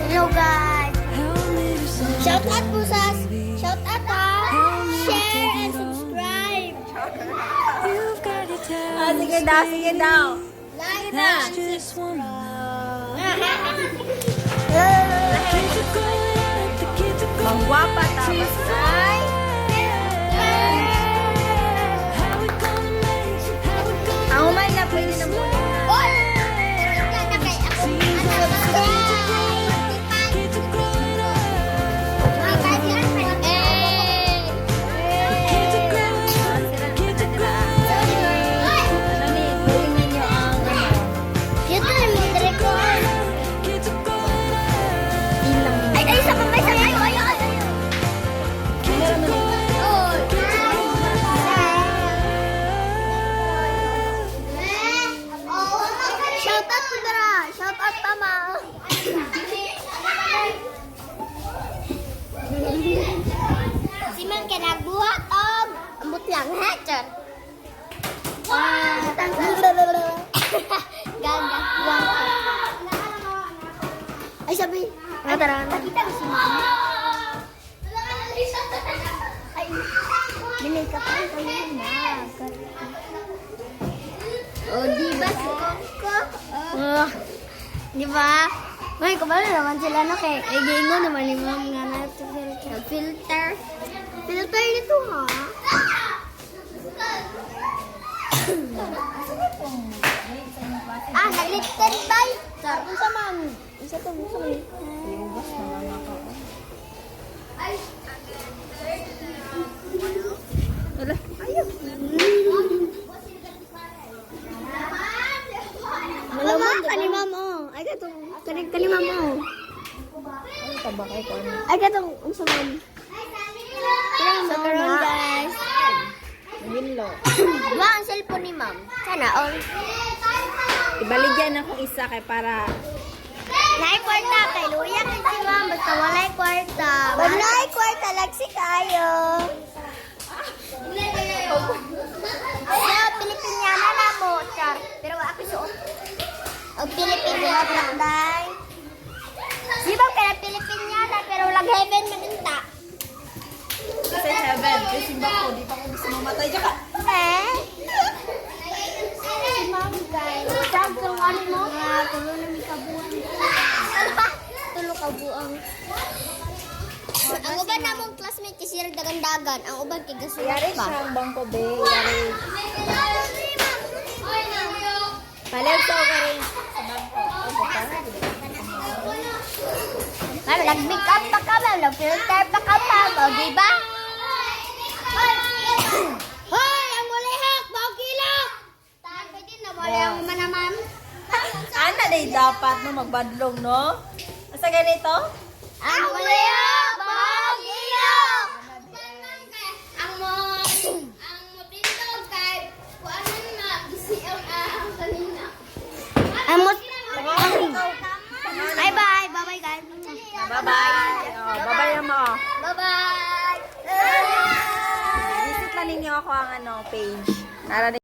Hello guys. Shout out po sa shout out share and subscribe. Sige daw, sige daw. Like Na. and subscribe. Mangwapa tapos ay ako man na pwede na muna. Si Mang kinagbuhat og ambot lang ha, Chan. Ganda. Ay sabi, tara. Nakita mo si Mama. Ay, binay ka pa kanina. Oh, di ba si Coco? Oh, di ba? Ay, kabalo naman sila no kay gingo naman ni Ma'am nga na filter. Filter nito ha. Nagligtan tay. Sarap sa Ma'am. Isa to mo sa Ay. Wala. Ayun. Mama, kani Mama. Ay ka to. Kani Mama. Ano tabakay ko ano? Ay ka to unsa man. So karon guys. Winlo. Wa ang cellphone ni Ma'am. Sana all. Ibaligyan ako isa kay para Nay kwarta kay luya kay si Ma'am basta walay kwarta. Walay kwarta lagsi kayo. Pero Pilipinyana na mo, char. Pero ako suot. Og Pilipinyana black dye. Di ba kaya Pilipinyana pero lag heaven man inta. sa heaven. Kasi bako, di pa ko gusto mamatay dyan ka. Si Ma'am guys. Sab kung ano mo? Tulo na may kabuang. Tulo kabuang. Ang uban namong classmate kasi dagan-dagan. Ang uban kay gasulat Yari pa. siyang bangko be. Yari. Palaw to ka rin sa bangko. Ma'am, nag-make up pa ka, ma'am. Nag-filter pa ka, ma'am. O, diba? Hoy! Ang mulihak! Bawkilak! Pwede na wala ang mana, ma'am. Ana day dapat no magbadlong no? Asa ganito? Ang mulihak! Bawkilak! Ang mapindog kay kuanan na gisiyaw ang kanina. Ang Bye-bye! Bye-bye, guys! Bye-bye. Oh, bye-bye mo. Bye-bye! Visit lang ninyo ako ang page. Nara